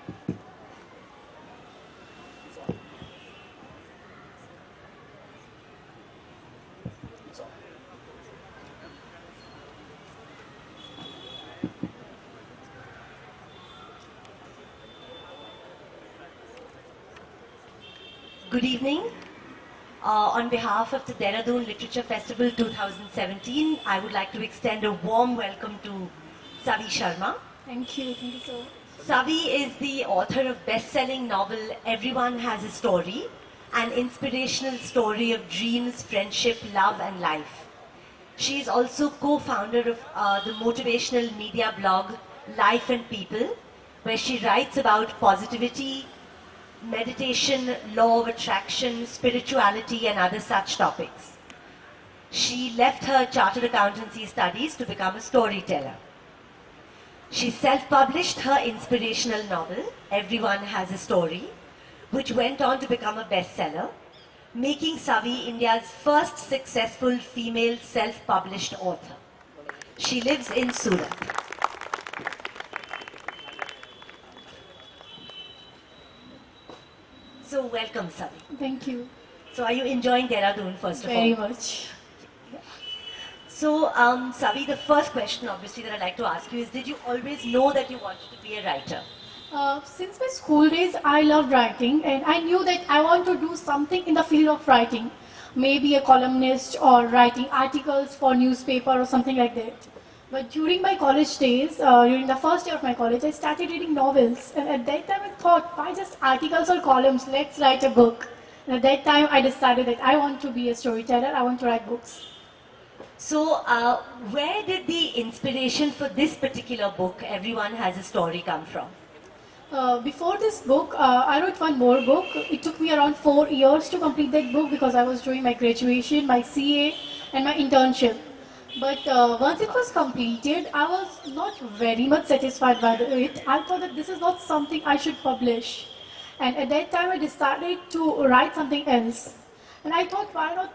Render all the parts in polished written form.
Good evening. On behalf of the Dehradun Literature Festival 2017, I would like to extend a warm welcome to Savi Sharma. Thank you so much. Savi is the author of best-selling novel Everyone Has a Story, an inspirational story of dreams, friendship, love and life. She is also co-founder of the motivational media blog Life and People, where she writes about positivity, meditation, law of attraction, spirituality and other such topics. She left her chartered accountancy studies to become a storyteller. She self-published her inspirational novel, Everyone Has a Story, which went on to become a bestseller, making Savi India's first successful female self-published author. She lives in Surat. So welcome, Savi. Thank you. So are you enjoying Dehradun first of all? Very much. So, Savi, the first question obviously that I'd like to ask you is, did you always know that you wanted to be a writer? Since my school days, I loved writing and I knew that I want to do something in the field of writing. Maybe a columnist or writing articles for newspaper or something like that. But during my college days, during the first year of my college, I started reading novels. And at that time I thought, why just articles or columns? Let's write a book. And at that time I decided that I want to be a storyteller, I want to write books. So, where did the inspiration for this particular book, Everyone Has a Story, come from? Before this book, I wrote one more book. It took me around 4 years to complete that book because I was doing my graduation, my CA and my internship. But once it was completed, I was not very much satisfied by it. I thought that this is not something I should publish. And at that time I decided to write something else. And I thought, why not,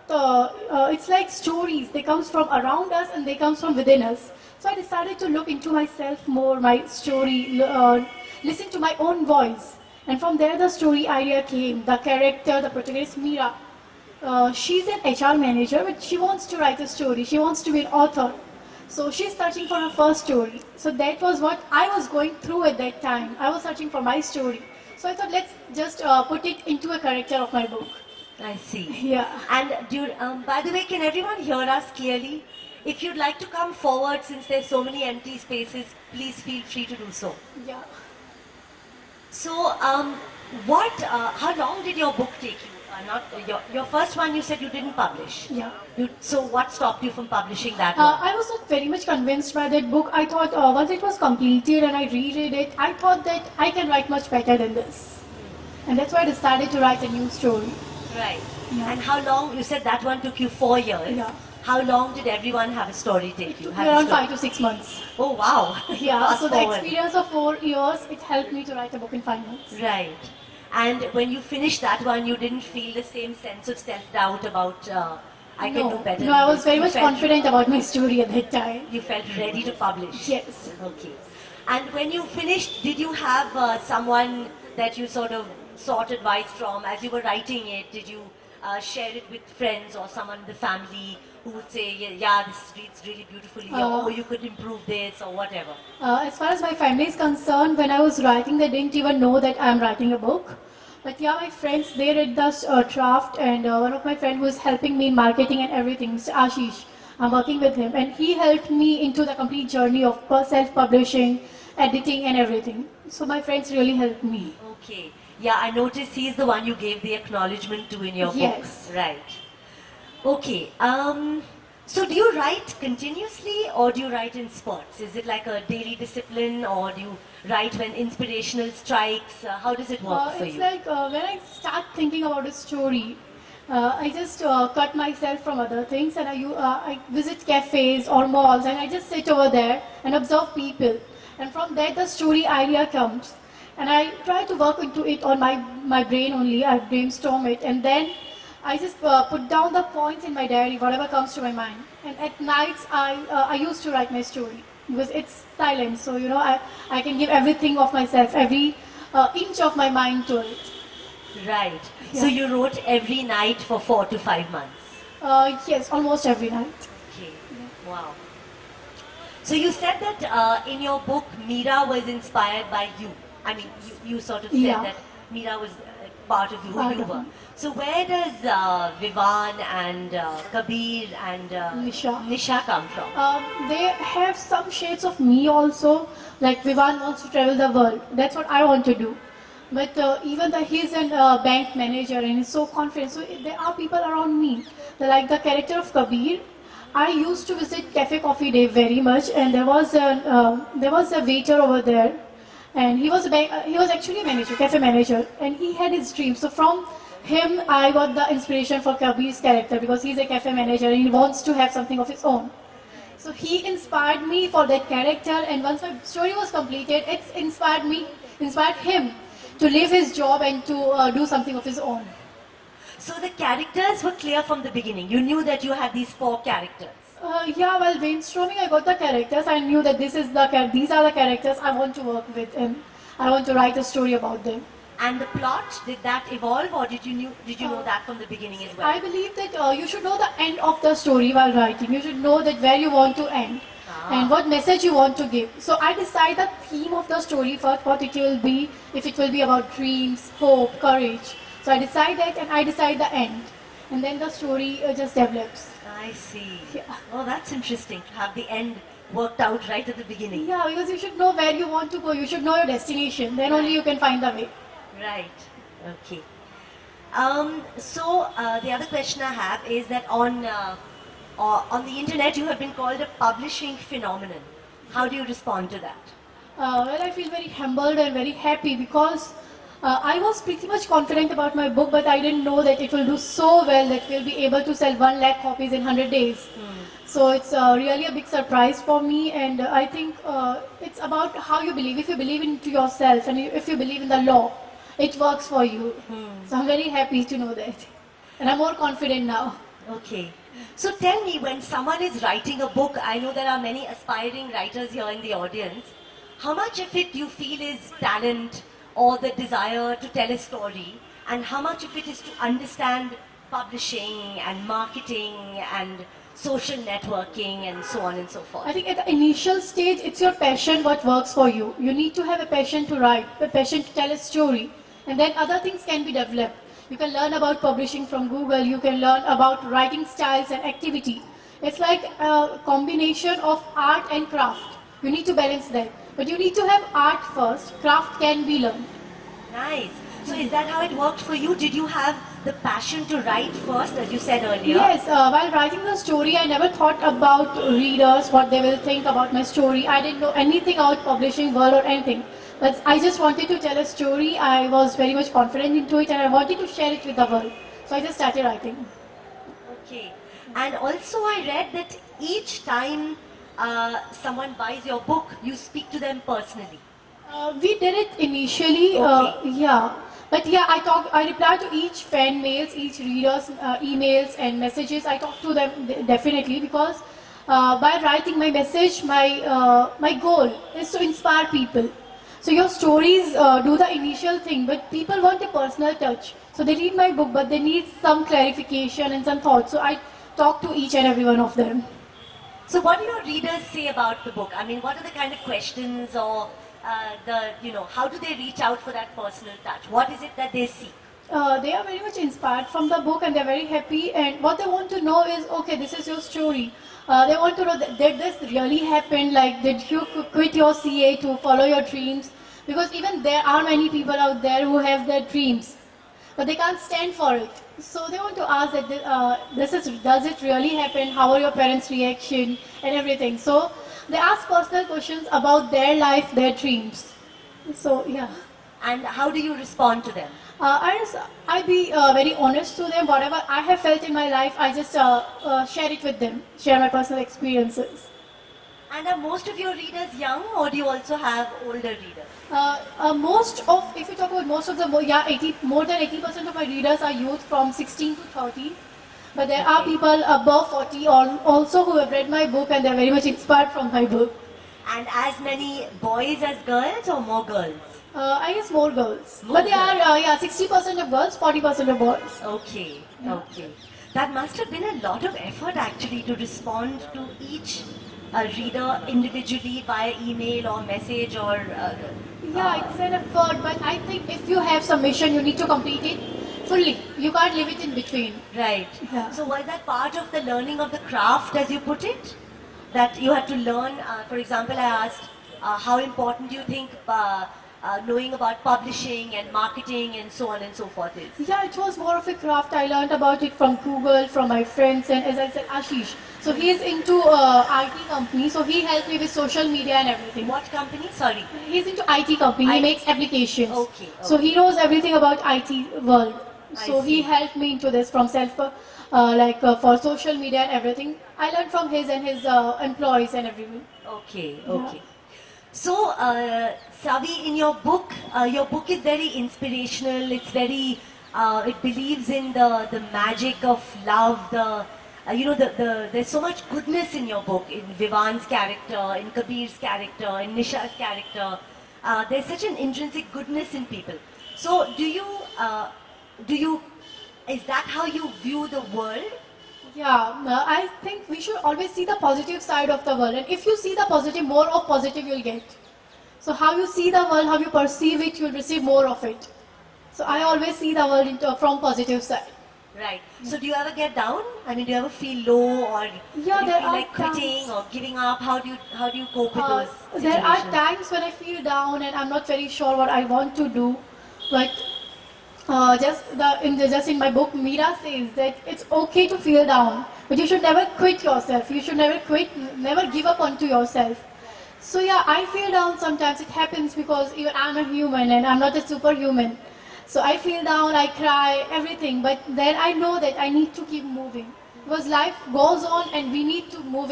it's like stories, they come from around us and they come from within us. So I decided to look into myself more, my story, listen to my own voice. And from there the story idea came, the character, the protagonist Meera. She's an HR manager, but she wants to write a story, she wants to be an author. So she's searching for her first story. So that was what I was going through at that time. I was searching for my story. So I thought, let's just put it into a character of my book. I see. Yeah. And by the way, can everyone hear us clearly? If you'd like to come forward, since there's so many empty spaces, please feel free to do so. Yeah. So, how long did your book take you? Not your first one, you said you didn't publish. Yeah. So what stopped you from publishing that one? I was not very much convinced by that book. I thought once it was completed and I reread it, I thought that I can write much better than this. And that's why I decided to write a new story. Right. Yeah. And how long, you said that one took you 4 years. Yeah. How long did Everyone Have a Story take you? Around 5 to 6 months. Oh, wow. Yeah, Fast so the forward. experience of 4 years, it helped me to write a book in 5 months. Right. And when you finished that one, you didn't feel the same sense of self-doubt about, I can do better. No, I than was this. very You much felt- confident about my story at that time. You felt ready to publish? Yes. Okay. And when you finished, did you have someone that you sort of sought advice from as you were writing it? Did you share it with friends or someone in the family who would say, yeah, this reads really beautifully, or you could improve this or whatever? As far as my family is concerned, when I was writing, they didn't even know that I am writing a book. But yeah, my friends, they read the draft, and one of my friends who is helping me in marketing and everything, Mr. Ashish, I'm working with him, and he helped me into the complete journey of self-publishing, editing and everything. So my friends really helped me. Okay. Yeah, I noticed he's the one you gave the acknowledgement to in your Yes. book. Right. Okay. So do you write continuously or do you write in spurts? Is it like a daily discipline or do you write when inspirational strikes? How does it work for It's you? like when I start thinking about a story, I just cut myself from other things and I visit cafes or malls and I just sit over there and observe people. And from there the story idea comes. And I try to work into it on my brain only, I brainstorm it and then I just put down the points in my diary, whatever comes to my mind. And at nights I used to write my story because it's silent. So, you know, I can give everything of myself, every inch of my mind to it. Right. Yeah. So you wrote every night for 4 to 5 months. Yes, almost every night. Okay. Wow. So you said that in your book, Meera was inspired by you. I mean, you sort of said Yeah. that Meera was part of you, who Part you of were. me. So where does Vivan and Kabir and Nisha. come from? They have some shades of me also. Like Vivan wants to travel the world. That's what I want to do. But even though he's a bank manager and he's so confident, so there are people around me. Like the character of Kabir, I used to visit Cafe Coffee Day very much, and there was a waiter over there, and he was actually a manager, cafe manager, and he had his dreams. So from him, I got the inspiration for Kabir's character because he's a cafe manager and he wants to have something of his own. So he inspired me for that character, and once my story was completed, it inspired him to leave his job and to do something of his own. So the characters were clear from the beginning. You knew that you had these 4 characters. Yeah, while brainstorming, I got the characters. I knew that these are the characters I want to work with, and I want to write a story about them. And the plot, did that evolve, or did you know that from the beginning as well? I believe that you should know the end of the story while writing. You should know that where you want to end and what message you want to give. So I decide the theme of the story first, what it will be, if it will be about dreams, hope, courage. So I decide that and I decide the end. And then the story just develops. I see. Yeah. Oh, that's interesting to have the end worked out right at the beginning. Yeah, because you should know where you want to go. You should know your destination. Then only you can find the way. Right. Okay. The other question I have is that on the internet you have been called a publishing phenomenon. How do you respond to that? Well, I feel very humbled and very happy because I was pretty much confident about my book, but I didn't know that it will do so well that we'll be able to sell 1 lakh copies in 100 days. So it's really a big surprise for me, and I think it's about how you believe. If you believe into yourself and if you believe in the law, it works for you. So I'm very happy to know that. And I'm more confident now. Okay. So tell me, when someone is writing a book, I know there are many aspiring writers here in the audience, how much of it you feel is talent or the desire to tell a story, and how much of it is to understand publishing and marketing and social networking and so on and so forth? I think at the initial stage, it's your passion what works for you. You need to have a passion to write, a passion to tell a story, and then other things can be developed. You can learn about publishing from Google, you can learn about writing styles and activity. It's like a combination of art and craft. You need to balance that. But you need to have art first, craft can be learned. Nice. So is that how it worked for you? Did you have the passion to write first, as you said earlier? Yes, while writing the story, I never thought about readers, what they will think about my story. I didn't know anything about publishing world or anything. But I just wanted to tell a story. I was very much confident into it and I wanted to share it with the world. So I just started writing. Okay. And also I read that each time someone buys your book, you speak to them personally. We did it initially, Okay. yeah. But yeah, I replied to each fan mails, each reader's emails and messages. I talk to them definitely because by writing my message, my goal is to inspire people. So your stories do the initial thing, but people want a personal touch. So they read my book, but they need some clarification and some thoughts. So I talk to each and every one of them. So what do your readers say about the book? I mean, what are the kind of questions or how do they reach out for that personal touch? What is it that they seek? They are very much inspired from the book and they're very happy, and what they want to know is, okay, this is your story. They want to know that did this really happen, like did you quit your CA to follow your dreams? Because even there are many people out there who have their dreams, but they can't stand for it. So they want to ask that does it really happen? How are your parents' reaction and everything? So they ask personal questions about their life, their dreams. So yeah. And how do you respond to them? I be very honest to them. Whatever I have felt in my life, I just share it with them, share my personal experiences. And are most of your readers young, or do you also have older readers? If you talk about most of the, more than 80% of my readers are youth from 16 to 30. But there are people above 40 also who have read my book and they're very much inspired from my book. And as many boys as girls or more girls? I guess more girls. More But they girls. are, 60% of girls, 40% of boys. Okay, okay. That must have been a lot of effort actually to respond to each reader individually via email or message or. Yeah, it's an effort, but I think if you have some mission, you need to complete it fully. You can't leave it in between. Right. Yeah. So was that part of the learning of the craft, as you put it? That you had to learn, for example, I asked, how important do you think knowing about publishing and marketing and so on and so forth is? Yeah, it was more of a craft. I learned about it from Google, from my friends, and as I said, Ashish. So he is into IT company, so he helped me with social media and everything. What company? Sorry. He's into IT company. He makes applications. Okay, So he knows everything about IT world. I So he see. helped me into this from for social media and everything. I learned from his and his employees and everything. Okay, okay. So, Savi, in your book is very inspirational. It's very, it believes in the magic of love. There's so much goodness in your book. In Vivan's character, in Kabir's character, in Nisha's character. There's such an intrinsic goodness in people. So, do you, is that how you view the world? Yeah, I think we should always see the positive side of the world. And if you see the positive, more of positive you'll get. So how you see the world, how you perceive it, you'll receive more of it. So I always see the world from positive side. Right. So do you ever get down? I mean, do you ever feel low or do Yeah, you there feel are like quitting times. or giving up? How do you cope with those There are situations? times when I feel down and I'm not very sure what I want to do. But just in my book, Meera says that it's okay to feel down, but you should never quit yourself. You should never quit, never give up onto yourself. So yeah, I feel down sometimes. It happens because even I'm a human and I'm not a superhuman. So I feel down, I cry, everything. But then I know that I need to keep moving because life goes on and we need to move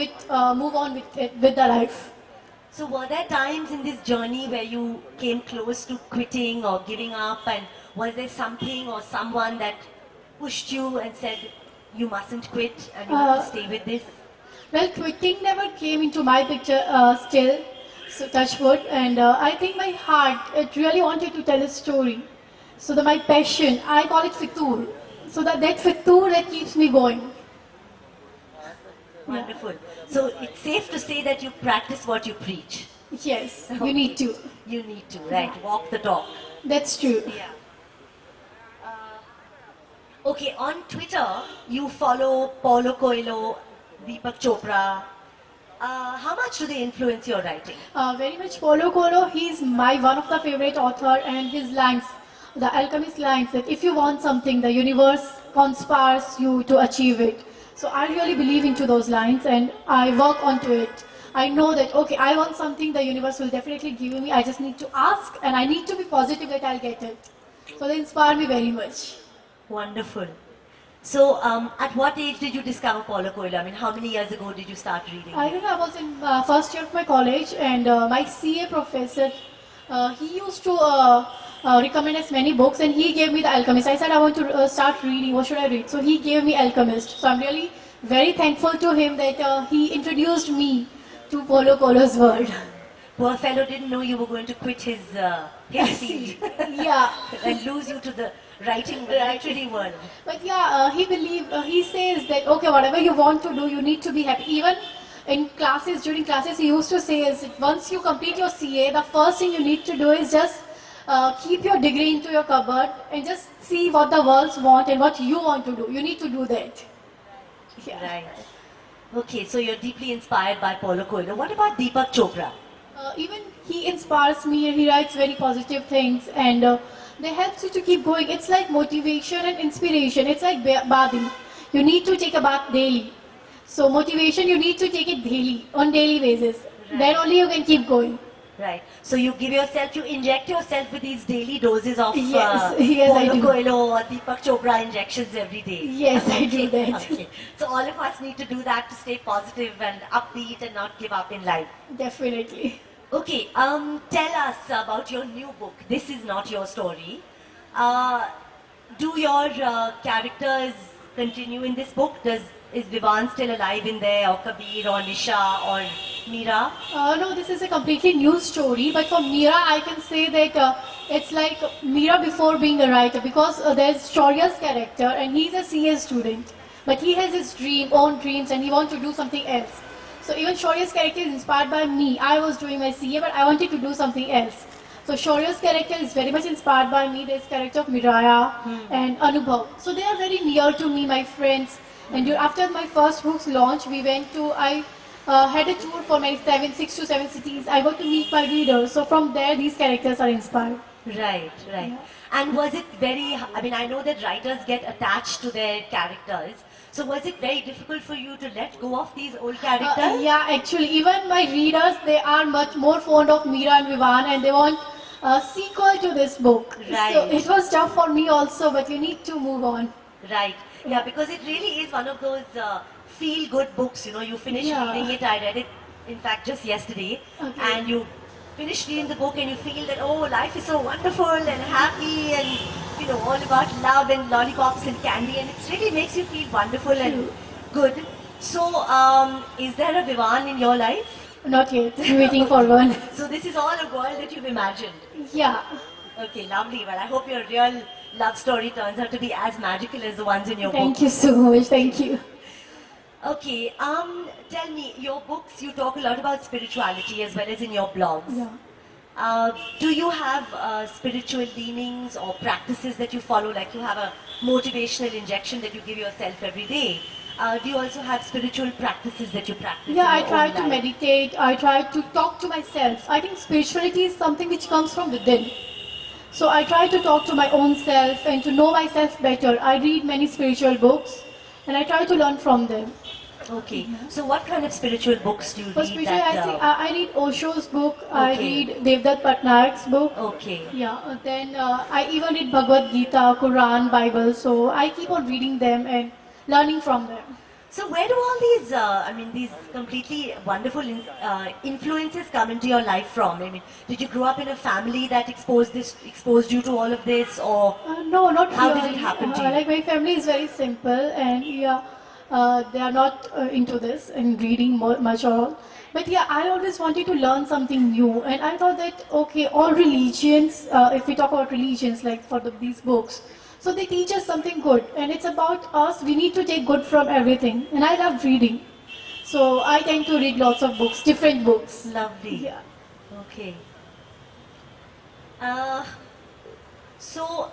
on with it, with the life. So were there times in this journey where you came close to quitting or giving up, and was there something or someone that pushed you and said you mustn't quit and you have to stay with this? Well, quitting never came into my picture still, so touch wood. And I think my heart, it really wanted to tell a story. So that my passion, I call it fitur. So that fitur that keeps me going. Wonderful. So it's safe to say that you practice what you preach. Yes, you need to. You need to, right? Walk the talk. That's true. Yeah. Okay, on Twitter, you follow Paulo Coelho, Deepak Chopra. How much do they influence your writing? Very much Paulo Coelho, he's my one of the favorite author, and his lines, the alchemist lines, that if you want something, the universe conspires you to achieve it. So I really believe into those lines and I work onto it. I know that, okay, I want something, the universe will definitely give me. I just need to ask and I need to be positive that I'll get it. So they inspire me very much. Wonderful. So, at what age did you discover Paulo Coelho? I mean, how many years ago did you start reading? I remember I was in first year of my college and my CA professor, he used to recommend us many books and he gave me The Alchemist. I said I want to start reading, what should I read? So he gave me Alchemist. So I'm really very thankful to him that he introduced me to Paulo Coelho's world. Poor fellow didn't know you were going to quit his field Yeah. and lose you to the literary world. But yeah, he says that, okay, whatever you want to do, you need to be happy. Even in classes, during classes, he used to say is that once you complete your CA, the first thing you need to do is just keep your degree into your cupboard and just see what the world want and what you want to do. You need to do that. Yeah. Right. Okay, so you're deeply inspired by Paulo Coelho. What about Deepak Chopra? Even he inspires me and he writes very positive things and they helps you to keep going. It's like motivation and inspiration. It's like bathing. You need to take a bath daily. So motivation, you need to take it daily, on daily basis. Right. Then only you can keep going. Right. So you inject yourself with these daily doses of Yes, yes, I Paulo do. Coelho or Deepak Chopra injections every day. Yes, I do that. Okay. So all of us need to do that to stay positive and upbeat and not give up in life. Definitely. Okay, tell us about your new book. This is not your story. Do your characters continue in this book? Is Vivan still alive in there, or Kabir, or Nisha, or Meera? No, this is a completely new story. But for Meera, I can say that it's like Meera before being a writer, because there's Shaurya's character and he's a CA student. But he has his own dreams, and he wants to do something else. So even Shaurya's character is inspired by me. I was doing my CA, but I wanted to do something else. So Shaurya's character is very much inspired by me. There's character of Miraya and Anubhav. So they are very near to me, my friends. And after my first book's launch, I had a tour for my 6 to 7 cities. I got to meet my readers. So from there, these characters are inspired. Right, right. And was it I mean, I know that writers get attached to their characters. So was it very difficult for you to let go of these old characters? Yeah, actually, even my readers, they are much more fond of Meera and Vivan, and they want a sequel to this book. Right. So it was tough for me also, but you need to move on. Right. Yeah, because it really is one of those feel-good books. You know, you finish reading it. I read it, in fact, just yesterday, and you finish reading the book and you feel that, oh, life is so wonderful and happy and, you know, all about love and lollipops and candy, and it really makes you feel wonderful and good. So, is there a Vivan in your life? Not yet. I'm waiting for one. So this is all a world that you've imagined. Yeah. Okay, lovely. Well, I hope your real love story turns out to be as magical as the ones in your book. Thank you so much. Thank you. Okay, tell me, your books, you talk a lot about spirituality as well as in your blogs. Yeah. Do you have spiritual leanings or practices that you follow, like you have a motivational injection that you give yourself every day? Do you also have spiritual practices that you practice? Yeah, in I your try own to life? meditate. I try to talk to myself. I think spirituality is something which comes from within. So I try to talk to my own self and to know myself better. I read many spiritual books and I try to learn from them. Okay, so what kind of spiritual books do you For read? spiritual, I read Osho's book. I Okay. read Devdutt Patnaik's book. Okay. Yeah, then I even read Bhagavad Gita, Quran, Bible. So I keep on reading them and learning from them. So where do all these, these completely wonderful influences come into your life from? I mean, did you grow up in a family that exposed you to all of this, or No, not how really. did it happen to you? Like my family is very simple, and they are not into this and reading much or all. But yeah, I always wanted to learn something new, and I thought that okay, all religions, if we talk about religions, like for these books, so they teach us something good, and it's about us. We need to take good from everything, and I love reading, so I tend to read lots of books, different books. Lovely. Yeah. Okay. Uh, so,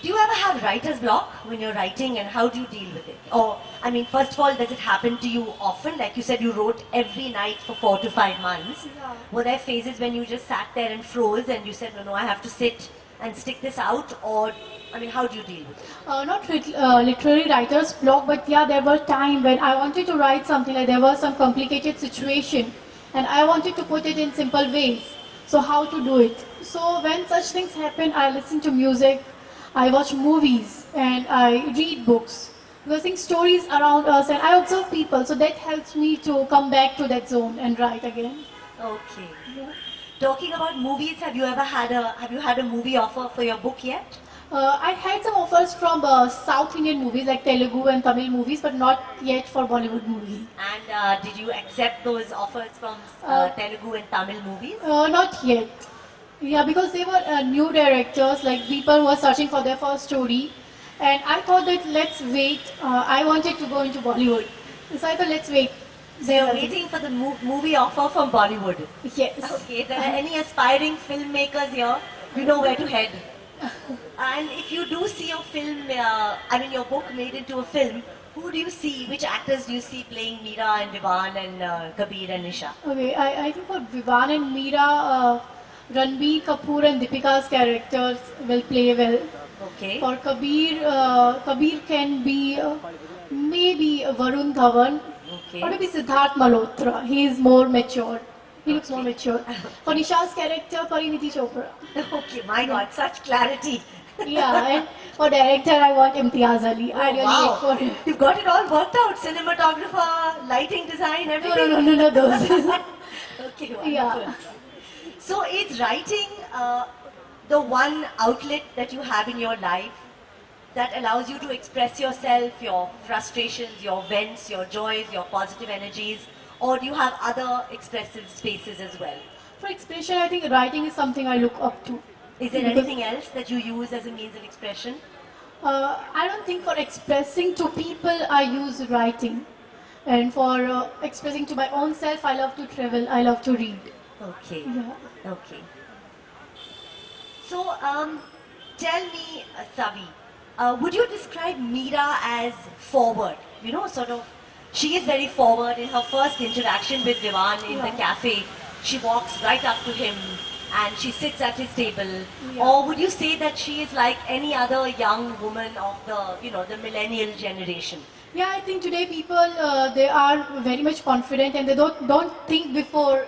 do you ever have writer's block when you're writing, and how do you deal with it? Or, I mean, first of all, does it happen to you often? Like you said, you wrote every night for 4 to 5 months. Yeah. Were there phases when you just sat there and froze and you said, no, I have to sit and stick this out? Or, I mean, how do you deal with it? Not literary writer's block, but yeah, there were times when I wanted to write something, like there was some complicated situation, and I wanted to put it in simple ways. So how to do it? So when such things happen, I listen to music, I watch movies, and I read books. Because I think stories around us, and I observe people, so that helps me to come back to that zone and write again. Okay. Yeah. Talking about movies, have you had a movie offer for your book yet? I had some offers from South Indian movies like Telugu and Tamil movies, but not yet for Bollywood movie. And did you accept those offers from Telugu and Tamil movies? Not yet. Yeah, because they were new directors, like people who were searching for their first story. And I thought that let's wait. I wanted to go into Bollywood. So I thought let's wait. So you're waiting for the movie offer from Bollywood. Yes. Okay, if there are any aspiring filmmakers here, you know where to head. And if you do see your film, your book made into a film, who do you see, which actors do you see playing Meera and Vivan and Kabir and Nisha? Okay, I think for Vivan and Meera, Ranbir Kapoor and Deepika's characters will play well. Okay. For Kabir, Kabir can be maybe Varun Dhawan Okay. or maybe Siddharth Malhotra. He is more mature. He looks more mature. For Nisha's character, Parineeti Chopra. Okay, my God, such clarity. Yeah, and for director, I want Imtiaz Ali. I really Wow, wait for him. you've got it all worked out. Cinematographer, lighting design, No, everything. no, those. Okay, wonderful. Yeah. So is writing the one outlet that you have in your life, that allows you to express yourself, your frustrations, your vents, your joys, your positive energies, or do you have other expressive spaces as well? For expression, I think writing is something I look up to. Is there Because, anything else that you use as a means of expression? I don't think for expressing to people I use writing. And for expressing to my own self, I love to travel, I love to read. Okay. Yeah. Okay. So, tell me, Savi, would you describe Meera as forward? You know, sort of, she is very forward in her first interaction with Vivan in the Yeah. cafe. She walks right up to him and she sits at his table. Yeah. Or would you say that she is like any other young woman of the, the millennial generation? Yeah, I think today people they are very much confident and they don't think before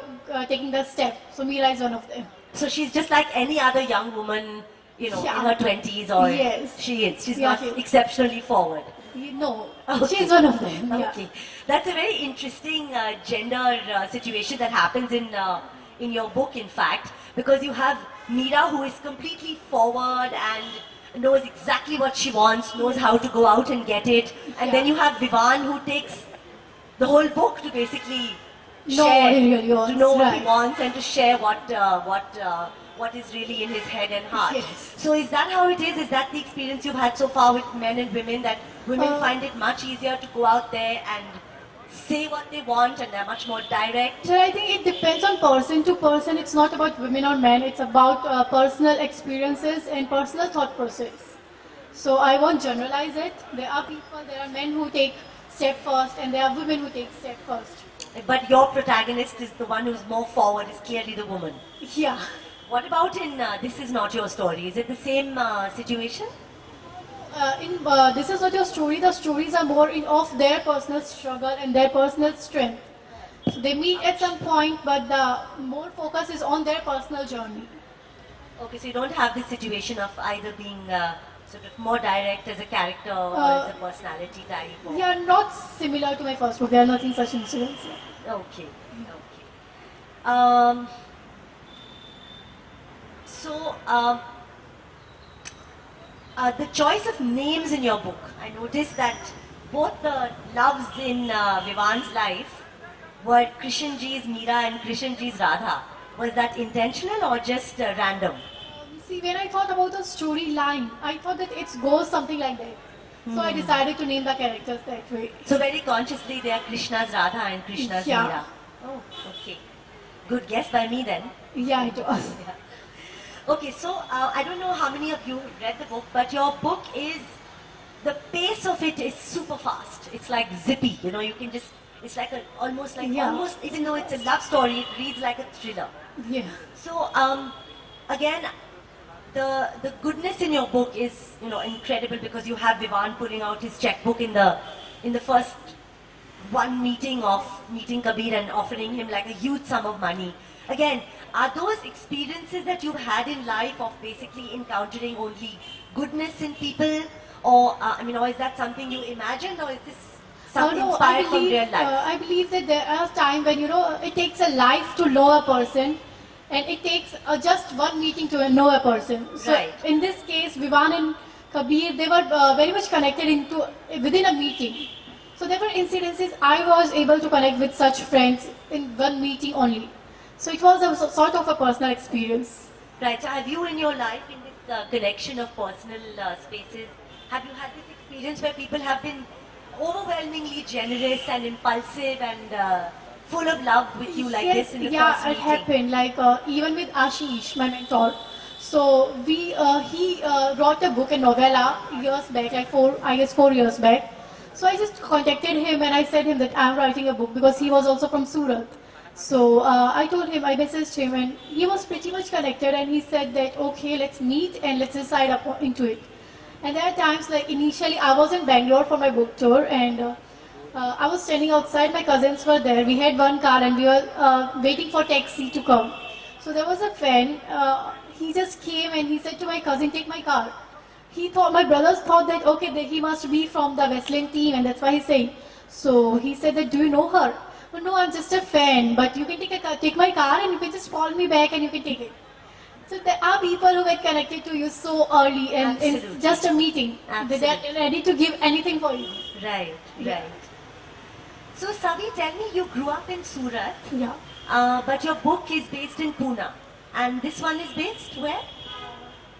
taking the step. So Meera is one of them. So she's just like any other young woman, Yeah. in her 20s or Yes. she is. She's Yeah, not she is. exceptionally forward. No, Okay. she is one of them. Yeah. Okay. That's a very interesting gender situation that happens in your book, in fact, because you have Meera who is completely forward and knows exactly what she wants, knows how to go out and get it, and then Yeah. you have Vivan who takes the whole book to basically Know share, what he really to wants, know what he right. wants and to share what is really in his head and heart. Yes. So is that how it is? Is that the experience you've had so far with men and women, that women find it much easier to go out there and say what they want and they're much more direct? So I think it depends on person to person. It's not about women or men. It's about personal experiences and personal thought process. So I won't generalize it. There are men who take step first, and there are women who take step first. But your protagonist is the one who's more forward, is clearly the woman. Yeah. What about in This Is Not Your Story? Is it the same situation? This is not your story. The stories are more of their personal struggle and their personal strength. So they meet at some point, but the more focus is on their personal journey. Okay, so you don't have this situation of either being sort of more direct as a character or as a personality type? Or... Yeah, not similar to my first book. There are nothing such incidents. Okay, okay. Um, so, the choice of names in your book, I noticed that both the loves in Vivan's life were Krishanji's Meera and Krishanji's Radha. Was that intentional or just random? See, when I thought about the storyline, I thought that it goes something like that. So I decided to name the characters that way. So very consciously they are Krishna's Radha and Krishna's Yeah. Meera. Oh, okay. Good guess by me then. Yeah, it was. Yeah. Okay, so I don't know how many of you read the book, but your book is, the pace of it is super fast. It's like zippy, you can just, it's like almost, even though it's a love story, it reads like a thriller. Yeah. So, again, the goodness in your book is, incredible, because you have Vivan pulling out his checkbook in the first one meeting of meeting Kabir and offering him like a huge sum of money. Again, are those experiences that you've had in life of basically encountering only goodness in people, or or is that something you imagined, or is this something No, inspired from real life? I believe that there are times when it takes a life to know a person, and it takes just one meeting to know a person. So Right. in this case, Vivan and Kabir, they were very much connected within a meeting. So there were incidences I was able to connect with such friends in one meeting only. So it was a sort of a personal experience. Right, so have you in your life, in this connection of personal spaces, have you had this experience where people have been overwhelmingly generous and impulsive and full of love with you like this in the first it meeting? happened. Like even with Ashish, my mentor. So he wrote a book, a novella, years back, like 4 years back. So I just contacted him and I said him that I'm writing a book, because he was also from Surat. So I told him, I messaged him, and he was pretty much connected, and he said that okay, let's meet and let's decide into it. And there are times, like initially I was in Bangalore for my book tour, and I was standing outside, my cousins were there, we had one car and we were waiting for taxi to come. So there was a fan, he just came and he said to my cousin, take my car. My brothers thought that okay, that he must be from the Westland team, and that's why he's saying. So he said that, do you know her? No, I'm just a fan, but you can take my car and you can just call me back and you can take it. So there are people who get connected to you so early and Absolutely. it's just a meeting. Absolutely. They're ready to give anything for you. Right, Yeah. right. So Savi, tell me, you grew up in Surat, Yeah. but your book is based in Pune. And this one is based where?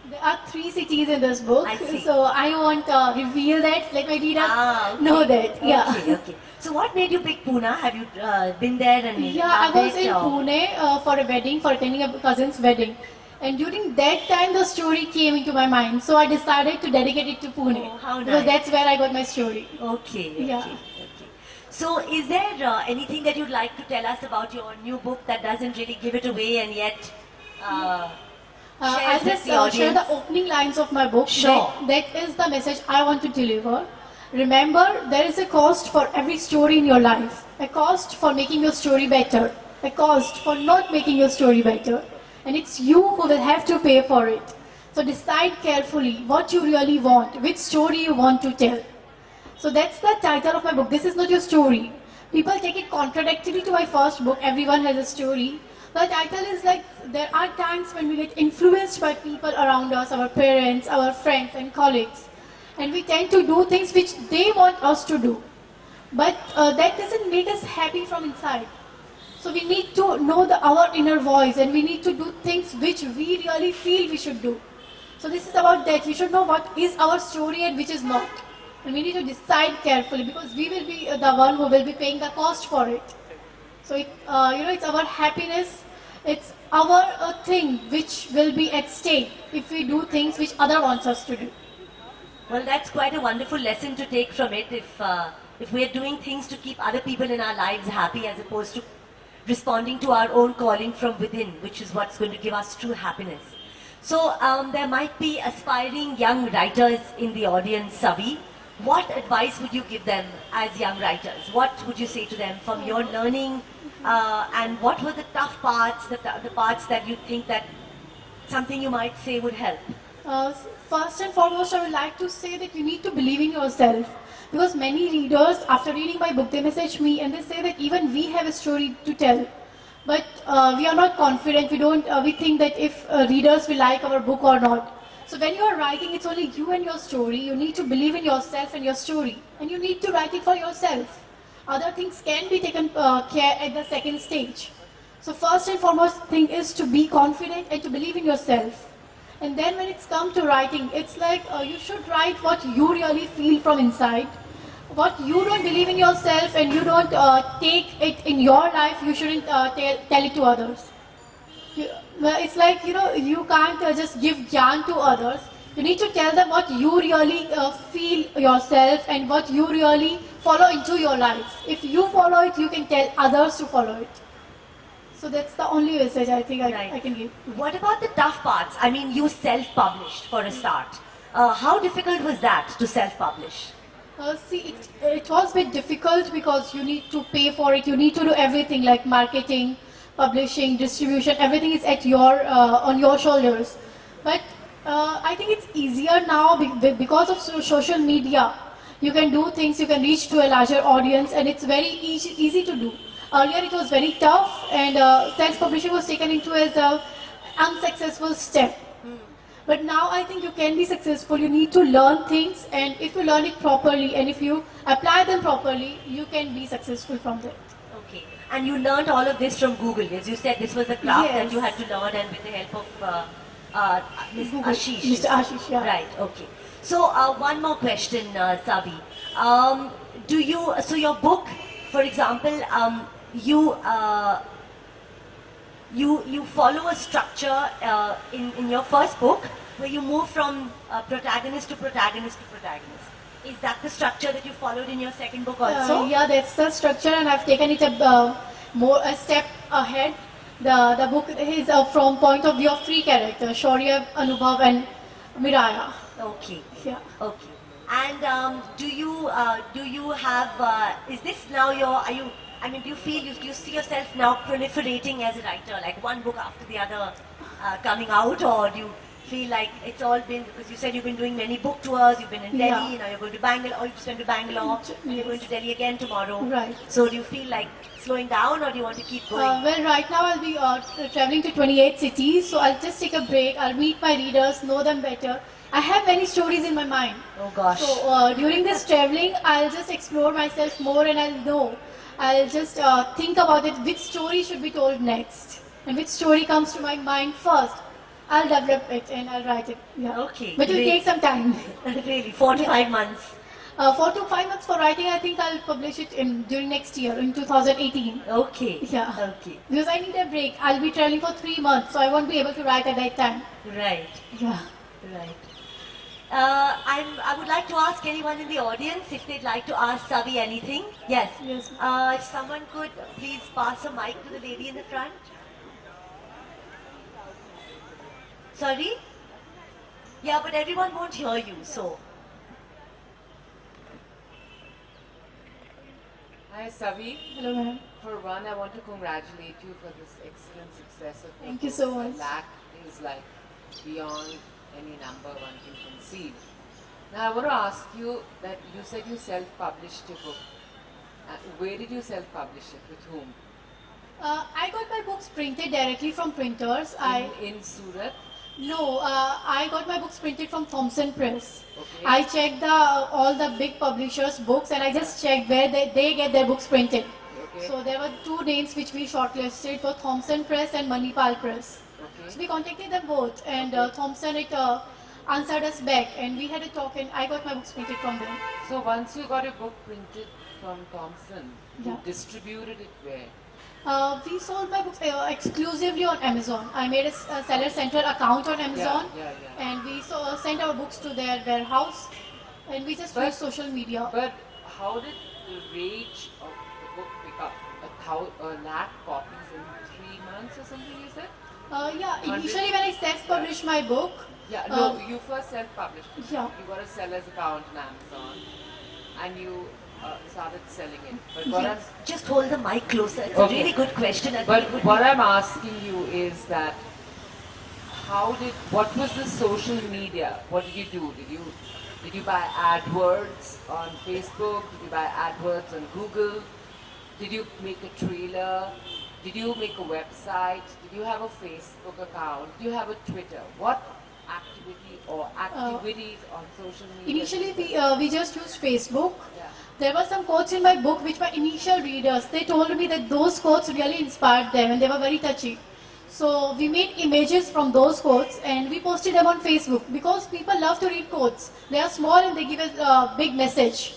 There are 3 cities in this book, I see. so I won't reveal that. Let my readers Okay. know that. Yeah. Okay, okay. So what made you pick Pune? Have you been there and Yeah, I loved was it, in or- Pune for a wedding, for attending a cousin's wedding. And during that time, the story came into my mind. So I decided to dedicate it to Pune. Oh, how Because nice. that's where I got my story. Okay, okay, Yeah. okay. So is there anything that you'd like to tell us about your new book that doesn't really give it away and yet shares I'll with just the share audience? the opening lines of my book. Sure. That is the message I want to deliver. Remember, there is a cost for every story in your life. A cost for making your story better. A cost for not making your story better. And it's you who will have to pay for it. So decide carefully what you really want, which story you want to tell. So that's the title of my book. This is not your story. People take it contradictory to my first book, Everyone Has a Story. The title is like, there are times when we get influenced by people around us, our parents, our friends and colleagues. And we tend to do things which they want us to do. But that doesn't make us happy from inside. So we need to know our inner voice and we need to do things which we really feel we should do. So this is about that. We should know what is our story and which is not. And we need to decide carefully because we will be the one who will be paying the cost for it. So it's our happiness, it's our thing which will be at stake if we do things which other wants us to do. Well, that's quite a wonderful lesson to take from it. If we're doing things to keep other people in our lives happy, as opposed to responding to our own calling from within, which is what's going to give us true happiness. So there might be aspiring young writers in the audience, Savi. What advice would you give them as young writers? What would you say to them from your learning? And what were the tough parts, the parts that you think that something you might say would help? First and foremost, I would like to say that you need to believe in yourself. Because many readers, after reading my book, they message me and they say that even we have a story to tell. But we are not confident, we think that if readers will like our book or not. So when you are writing, it's only you and your story. You need to believe in yourself and your story. And you need to write it for yourself. Other things can be taken care at the second stage. So first and foremost thing is to be confident and to believe in yourself. And then when it's come to writing, it's like you should write what you really feel from inside. What you don't believe in yourself and you don't take it in your life, you shouldn't tell it to others. It's like, you can't just give jnana to others. You need to tell them what you really feel yourself and what you really follow into your life. If you follow it, you can tell others to follow it. So that's the only message I think I can give. What about the tough parts? I mean, you self-published for a start. How difficult was that to self-publish? It was a bit difficult because you need to pay for it. You need to do everything like marketing, publishing, distribution. Everything is at on your shoulders. But I think it's easier now because of social media. You can do things. You can reach to a larger audience, and it's very easy to do. Earlier, it was very tough, and self-publishing was taken into as an unsuccessful step. But now I think you can be successful. You need to learn things, and if you learn it properly and if you apply them properly, you can be successful from that. Okay. And you learned all of this from Google. As you said, this was the craft Yes. that you had to learn, and with the help of Mr. Google. Ashish. Mr. Ashish, yeah. Right. Okay. So one more question, Savi. So your book, for example, you follow a structure in your first book where you move from protagonist to protagonist to protagonist. Is that the structure that you followed in your second book also? Yeah, that's the structure, and I've taken it a step ahead. The book is from point of view of 3 characters: Shaurya, Anubhav, and Miraya. Okay. Yeah. Okay. And do you have? Is this now your? Do you feel you see yourself now proliferating as a writer, like one book after the other coming out, or do you feel like it's all been, because you said you've been doing many book tours, you've been in Yeah. Delhi, now you're going to Bangalore, or you've been to Bangalore, and you're going to Delhi again tomorrow. Right. So do you feel like slowing down, or do you want to keep going? Well, right now I'll be traveling to 28 cities, so I'll just take a break. I'll meet my readers, know them better. I have many stories in my mind. Oh gosh. So during this traveling, I'll just explore myself more and I'll know. I'll just think about it, which story should be told next. And which story comes to my mind first. I'll develop it and I'll write it. Yeah. Okay, But it will great. take some time. Really, 4 to 5 months. 4 to 5 months for writing, I think I'll publish it during next year, in 2018. Okay. Yeah. Okay. Because I need a break. I'll be traveling for 3 months, so I won't be able to write at that time. Right. Yeah. Right. I would like to ask anyone in the audience if they'd like to ask Savi anything. Yes. Yes. If someone could please pass a mic to the lady in the front. Sorry? Yeah, but everyone won't hear you, so. Hi Savi. Hello, ma'am. For one, I want to congratulate you for this excellent success of your Thank you book. so much. The lack is like beyond any number one can conceive. Now I want to ask you that you said you self-published your book. Where did you self-publish it? With whom? I got my books printed directly from printers. In Surat? No, I got my books printed from Thomson Press. Okay. I checked all the big publishers' books and I just checked where they get their books printed. Okay. So there were two names which we shortlisted for Thomson Press and Manipal Press. Okay. So we contacted them both and Thomson answered us back and we had a talk and I got my books printed from them. So once you got a book printed from Thomson, you Yeah. distributed it where? We sold my books exclusively on Amazon. I made a Seller Central account on Amazon yeah. and we sent our books to their warehouse and we just But- used social media. But how did the rage of the book pick up? A lakh copies in 3 months or something, you said? Yeah, 100? initially when I self-published my book, Yeah, no, Uh, you first self-published it. yeah. You got a seller's account on Amazon and you started selling it. But what I'm, Just hold the mic closer. It's Okay. a really good question. I but think it would what be- I'm asking you is that what was the social media? What did you do? Did you buy AdWords on Facebook? Did you buy AdWords on Google? Did you make a trailer? Did you make a website? Did you have a Facebook account? Did you have a Twitter? What activity or activities on social media? initially we just used Facebook. Yeah. There were some quotes in my book which my initial readers, they told me that those quotes really inspired them and they were very touchy. So we made images from those quotes and we posted them on Facebook because people love to read quotes. They are small and they give a big message.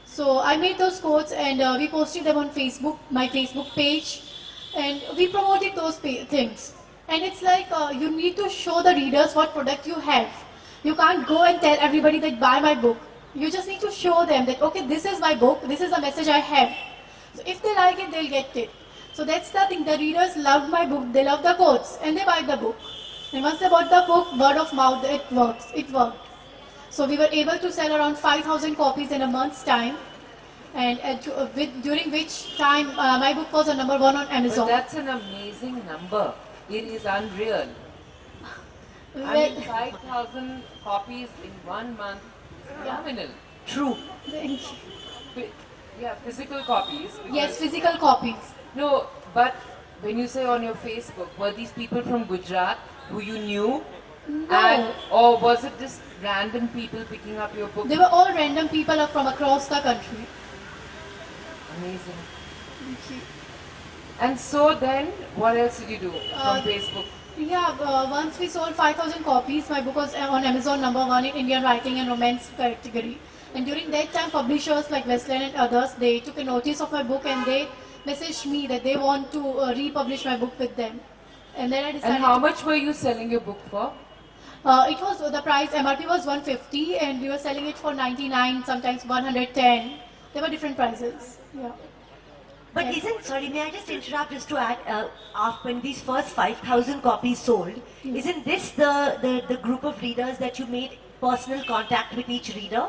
So I made those quotes and we posted them on Facebook, my Facebook page, and we promoted those things. And it's like you need to show the readers what product you have. You can't go and tell everybody that buy my book. You just need to show them that, okay, this is my book, this is the message I have. So if they like it, they'll get it. So that's the thing, the readers loved my book, they love the quotes, and they buy the book. And once they bought the book, word of mouth, it worked. So we were able to sell around 5,000 copies in a month's time. And during which time my book was a number 1 on But Amazon. that's an amazing number. It is unreal. I Well, mean, 5,000 copies in 1 month is phenomenal. True. thank you. Yeah, physical copies. Yes, because- physical copies. No, but when you say on your Facebook, were these people from Gujarat who you knew? No. Or was it just random people picking up your book? They were all random people from across the country. Amazing. And so then, what else did you do Uh, from Facebook? Yeah, once we sold 5,000 copies, my book was on Amazon number 1 in Indian writing and romance category. And during that time, publishers like Westland and others, they took a notice of my book and they messaged me that they want to republish my book with them. And then I decided. And how much were you selling your book for? It was the price MRP was 150 and we were selling it for 99, sometimes 110. There were different prices. Yeah. But Yes. sorry, may I just interrupt just to add, when these first 5,000 copies sold, isn't this the group of readers that you made personal contact with each reader?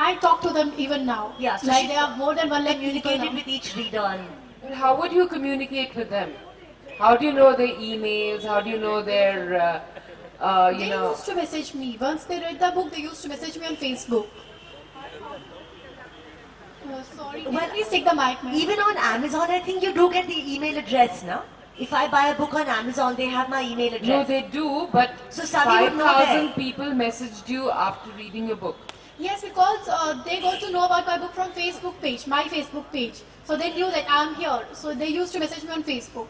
I talk to them even now. Yeah, so like she they have more than 1 lakh people Communicated now. with each reader and And how would you communicate with them? How do you know their emails? How do you know their you They know, used to message me. Once they read the book, they used to message me on Facebook. Sorry, can you Well, please take the mic, ma'am? even on Amazon, I think you do get the email address, no? If I buy a book on Amazon, they have my email address. no, they do, but So Savi would know 5,000 that. people messaged you after reading your book. Yes, because they got to know about my book from Facebook page, my Facebook page. So they knew that I'm here. So they used to message me on Facebook.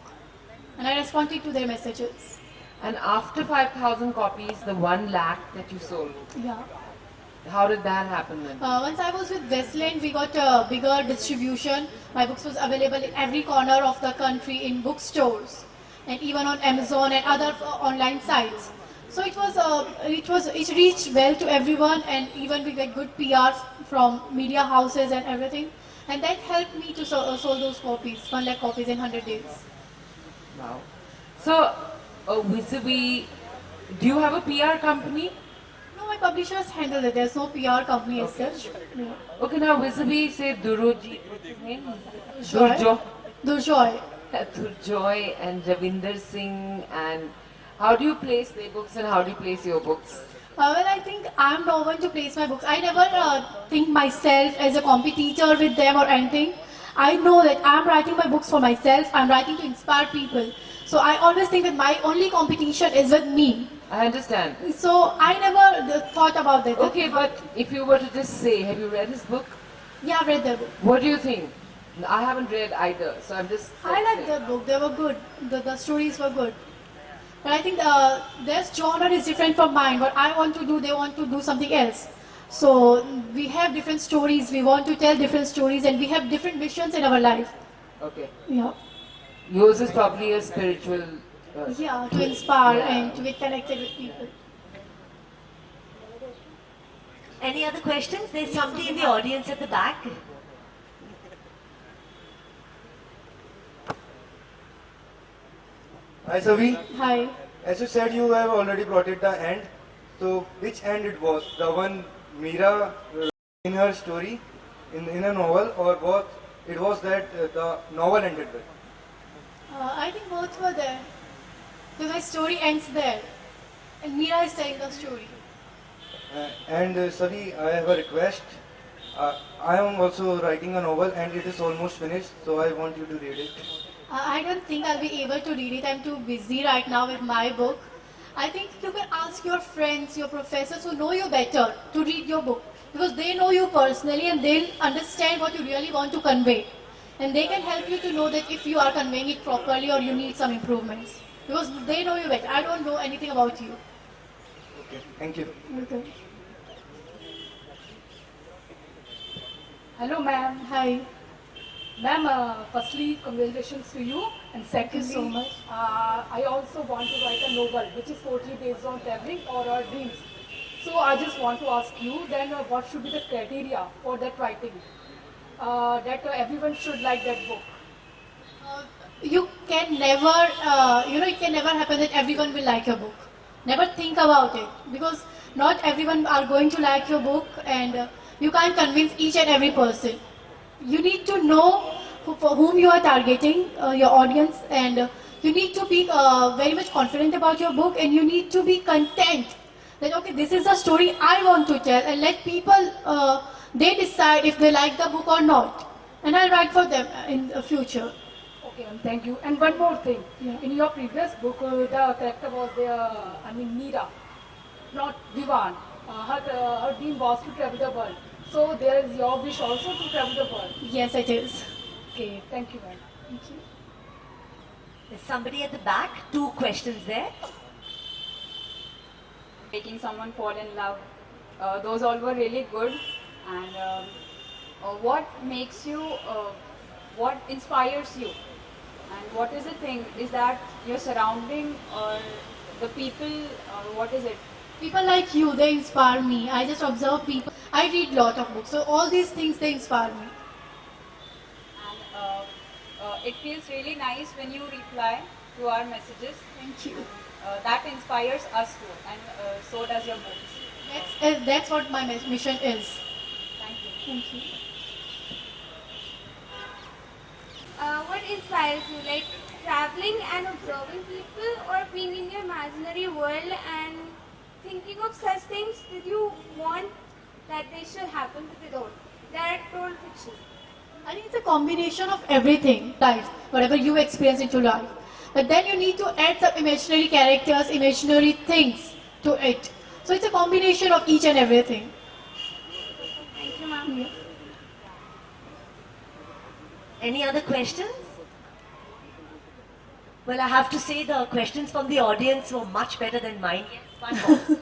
And I responded to their messages. And after 5,000 copies, the 1 lakh that you sold, Yeah. how did that happen then? Once I was with Westland, we got a bigger distribution. My books was available in every corner of the country in bookstores and even on Amazon and other online sites. So it reached well to everyone, and even we get good PRs from media houses and everything. And that helped me to sold those copies, 1 lakh copies in 100 days. Wow. So, Visavi, do you have a PR company? No, my publishers handle it. There's no PR company as Okay. such. No. Okay, now Visavi, say Duroji, what's his name? Durjoy. Durjoy. Durjoy and Javinder Singh, and how do you place their books and how do you place your books? Well, I think I'm no one to place my books. I never think myself as a competitor with them or anything. I know that I'm writing my books for myself. I'm writing to inspire people. So I always think that my only competition is with me. I understand. So I never thought about that. Okay, but if you were to just say, have you read his book? Yeah, I've read their book. What do you think? I haven't read either, so I'm just. I like their book. They were good. The stories were good. But I think their genre is different from mine. What I want to do, they want to do something else. So we have different stories. We want to tell different stories, and we have different missions in our life. Okay. Yeah, Yours is probably a spiritual. yeah, to inspire Yeah. and to get connected with people. Any other questions? There's somebody in the audience at the back. Hi Savi, Hi. as you said you have already brought it the end. So which end it was? The one Meera in her story in a novel, or it was that the novel ended with? I think both were there. So my story ends there, and Meera is telling the story. Savi, I have a request. I am also writing a novel and it is almost finished, so I want you to read it. I don't think I'll be able to read it. I'm too busy right now with my book. I think you can ask your friends, your professors who know you better to read your book, because they know you personally and they'll understand what you really want to convey. And they can help you to know that if you are conveying it properly or you need some improvements. Because they know you better. I don't know anything about you. Okay, thank you. Okay. Hello, ma'am. Hi. Ma'am, firstly, congratulations to you. And secondly, so much. I also want to write a novel which is totally based on traveling or our dreams. So I just want to ask you then what should be the criteria for that writing? That everyone should like that book. You can never, it can never happen that everyone will like your book. Never think about it, because not everyone are going to like your book, and you can't convince each and every person. You need to know for whom you are targeting, your audience, and you need to be very much confident about your book, and you need to be content that, okay, this is the story I want to tell, and let people, they decide if they like the book or not. And I'll write for them in the future. Okay, ma'am, thank you. And one more thing. Yeah. In your previous book, the character was there, Meera, not Vivan. Her dream was to travel the world. So there is your wish also to travel the world. Yes, it is. Okay, thank you, ma'am. Thank you. There's somebody at the back. 2 questions there. Making someone fall in love. Those all were really good. And what makes you, what inspires you? And what is the thing? Is that your surrounding or the people, or what is it? People like you, they inspire me. I just observe people. I read lot of books. So all these things, they inspire me. And it feels really nice when you reply to our messages. Thank you. That inspires us too, and so does your books. That's what my mission is. Thank you. Thank you. What inspires you? Like, traveling and observing people, or being in your imaginary world and thinking of such things that you want that they should happen but they don't? That told fiction. I think it's a combination of everything, life, whatever you experience into life. But then you need to add some imaginary characters, imaginary things to it. So it's a combination of each and everything. Thank you, ma'am. Yeah. Any other questions? Well, I have to say the questions from the audience were much better than mine. Yes, one more.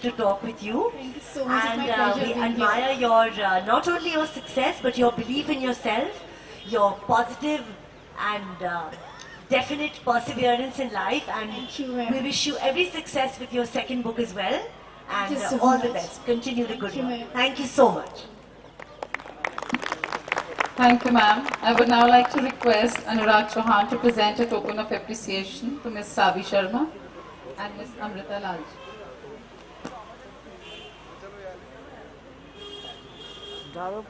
To talk with you. Thank you so much. It's And my pleasure we being here. admire your not only your success but your belief in yourself, your positive and definite perseverance in life, and Thank you, ma'am. we wish you every success with your second book as well, and you so all the much. best. Continue the Thank good you, work. ma'am. Thank you so much. Thank you, ma'am. I would now like to request Anurag Chauhan to present a token of appreciation to Ms. Savi Sharma and Ms. Amrita Lalji. Daro